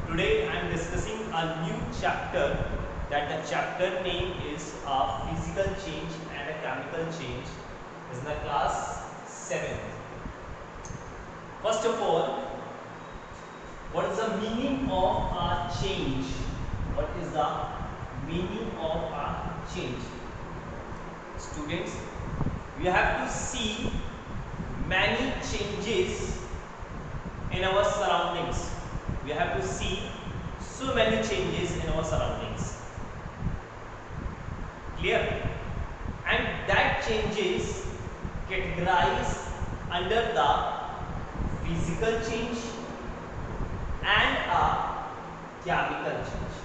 Today I am discussing a new chapter, that the chapter name is physical change and a chemical change. This is the class 7th. First of all, what is the meaning of a change? What is the meaning of a change? Students, we have to see many changes in our surroundings. We have to see so many changes in our surroundings. Clear? And that changes categorized under the physical change and a chemical change.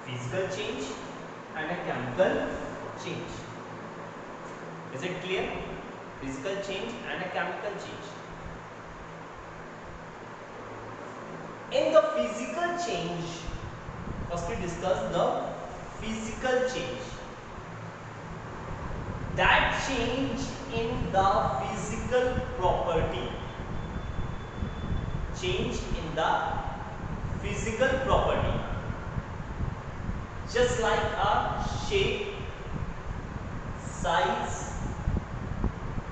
Physical change and a chemical change. Is it clear? Physical change and a chemical change. In the physical change, first we discuss the physical change. That change in the physical property. Change in the physical property. Just like a shape, size,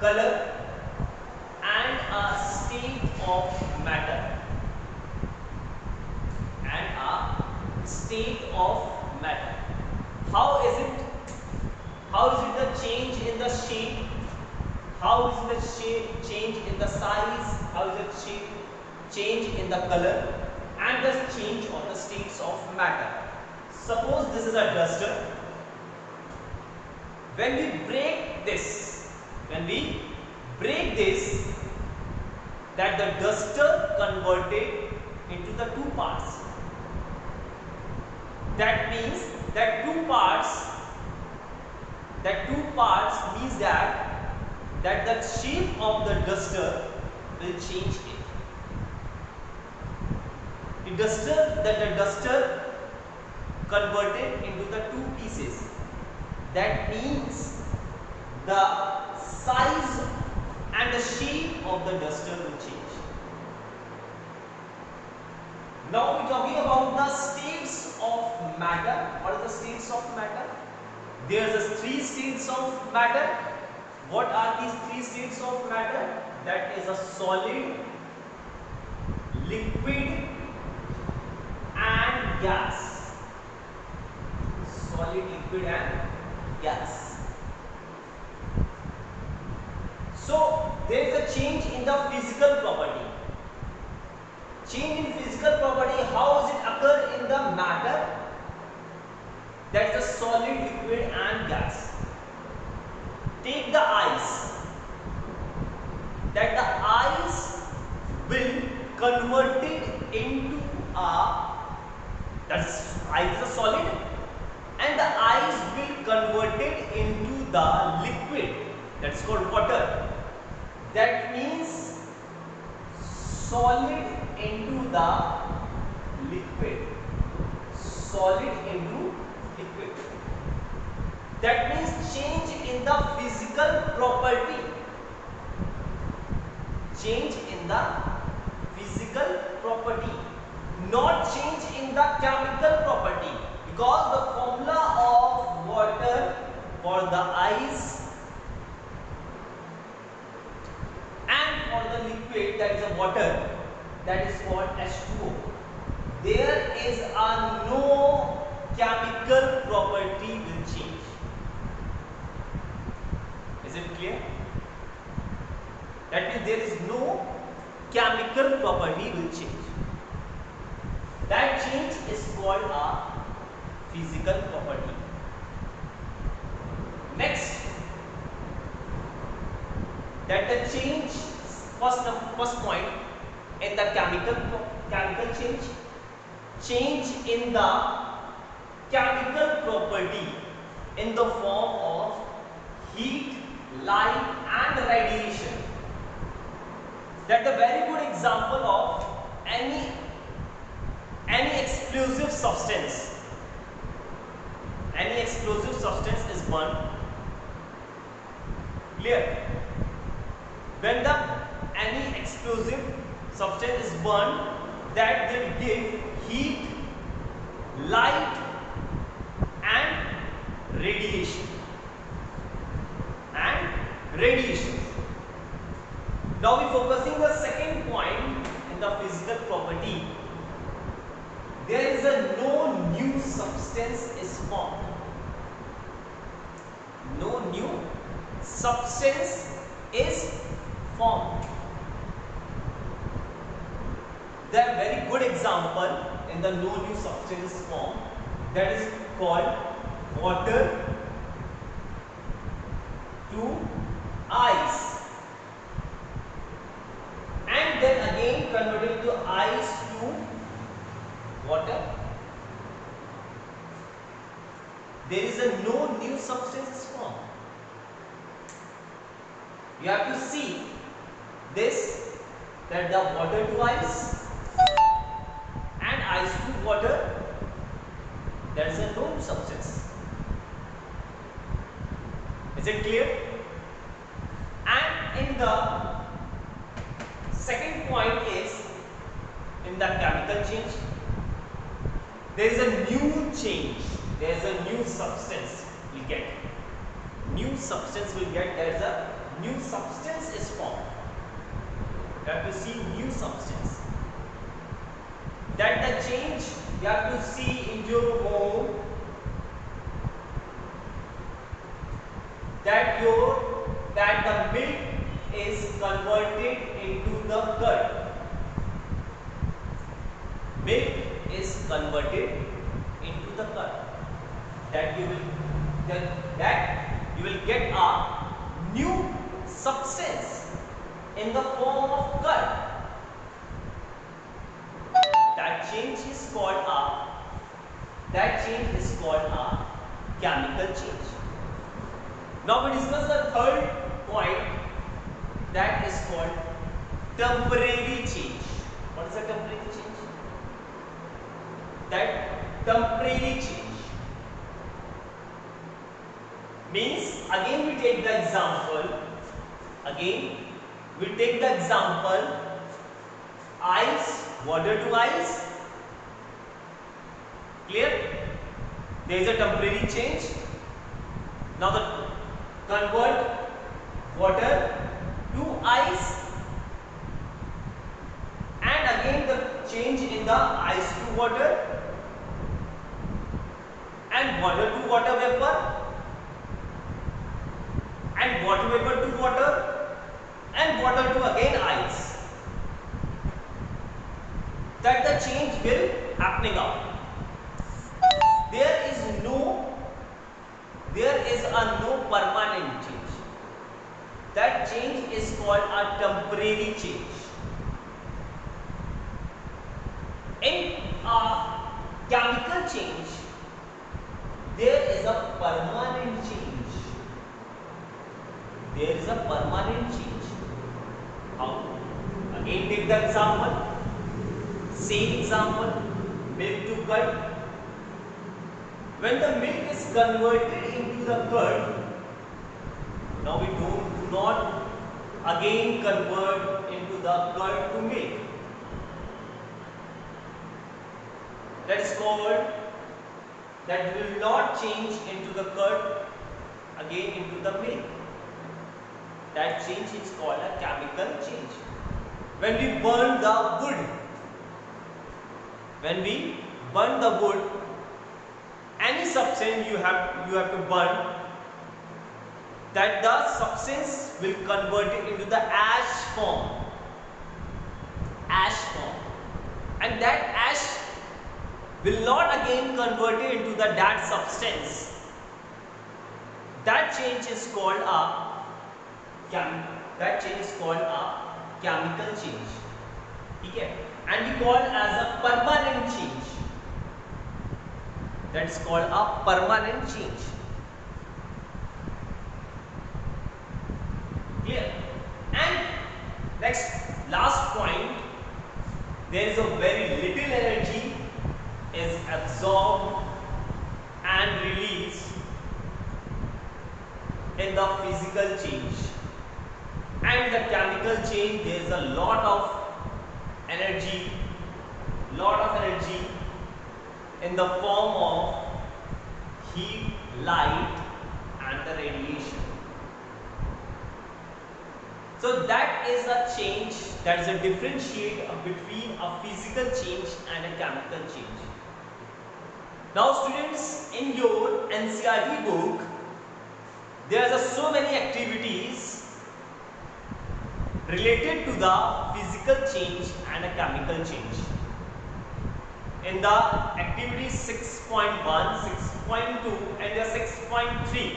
color, and a state of matter. State of matter. How is it the change in the shape? How is the change in the size? How is it change in the color? And the change of the states of matter. Suppose this is a duster. When we break this, that the duster converted into the two parts. That means that two parts means that the shape of the duster will change it. The duster converted into the two pieces. That means the size and the shape of the duster will change. Now we are talking about the states of matter. What are the states of matter? There are three states of matter. What are these three states of matter? That is a solid, liquid, and gas. Solid, liquid, and gas. So there is a change in the physical property. Change in physical property, how does it occur in the matter? That is the solid, liquid, and gas. Take the ice. That the ice will convert it into that's ice is a solid, and the ice will convert it into the liquid. That's called water. That means solid into the liquid. Solid into liquid. That means change in the physical property. Change in the physical property. Not change in the chemical property. Because the formula of water for the ice and for the liquid, that is a water, that is called H2O. There is a no chemical property will change. Is it clear? That means there is no chemical property will change. That change is called a physical property. Next, that the change, first point in the chemical change in the chemical property in the form of heat, light, and radiation. That's a very good example of any explosive substance. Any explosive substance is burned. Clear? When any explosive substance is burned, that will give heat, light and radiation. Now we focusing the second point in the physical property. There is no new substance is formed. No new substance is formed. There are very good example in the no new substance is formed. That is called water to ice, and then again converted to ice to water. There is no new substance formed. You have to see this, that the water to ice and ice to water, there is a no substance. Is it clear? And in the second point is in the chemical change. There is a new change. There is a new substance we get. New substance will get. There is a new substance is formed. You have to see new substance. That the change you have to see in your home. That the milk is converted into the curd. Milk is converted into the curd. That you will get a new substance in the form of curd. That change is called a chemical change. Now we discuss the third point, that is called temporary change. What is a temporary change? That temporary change means, again we take the example, ice, water to ice. Clear? There is a temporary change. Now the convert water to ice, and again the change in the ice to water, and water to water vapor, and water vapor to water, and water to again ice. That the change will happening out. There is a no permanent change. That change is called a temporary change. In a chemical change, there is a permanent change. There is a permanent change. How? Again take the example. Same example, milk to curd. When the milk is converted into the curd, now we do not again convert into the curd to milk. That is called, that will not change into the curd again into the milk. That change is called a chemical change. When we burn the wood, any substance you have to burn, that the substance will convert it into the ash form, and that ash will not again convert it into the that substance. That change is called a chemical change. Okay? And we call as a permanent change. That is called a permanent change. Clear? And last point, there is a very little energy is absorbed and released in the physical change, and the chemical change there is a lot of energy lot of energy in the form of heat, light and the radiation. So that is a change, that is a differentiate between a physical change and a chemical change. Now students, in your NCERT book, there are so many activities related to the physical change and a chemical change. In the activity 6.1, 6.2 and the 6.3.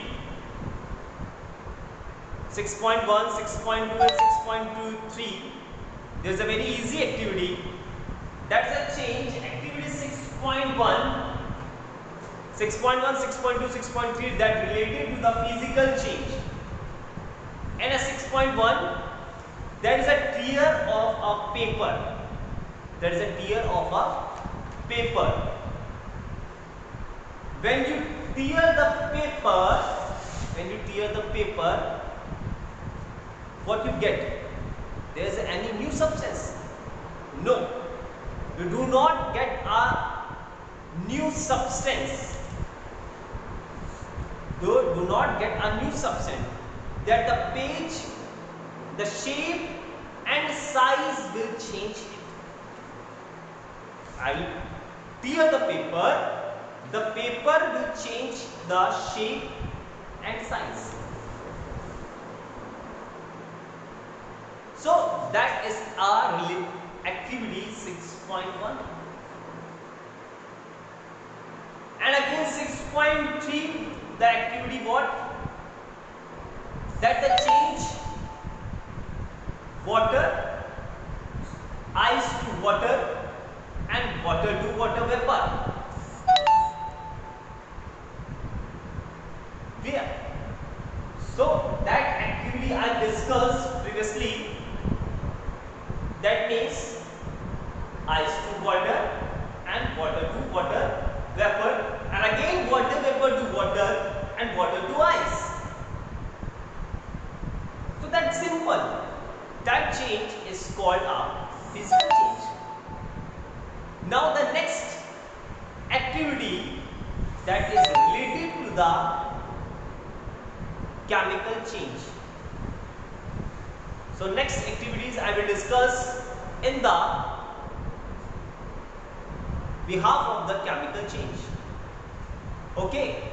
6.1, 6.2 and 6.23, there is a very easy activity. That's a change. Activity 6.1, 6.1, 6.2, 6.3 that related to the physical change. And a 6.1, that is a tear of a paper. That is a tear of a paper. When you tear the paper, what you get? There is any new substance? No. You do not get a new substance. You do not get a new substance. That the page, the shape and size will change it. I will tear the paper will change the shape and size. So that is our activity 6.1. And again 6.3, the activity what? That the change water, ice to water and water to water vapor. Clear? So that activity I discussed previously, that means ice to water and water to water vapor, and again water vapor to water and water to ice. So that's simple. That change is called a physical change. Now the next activity that is related to the chemical change. So next activities I will discuss in the behalf of the chemical change. Okay.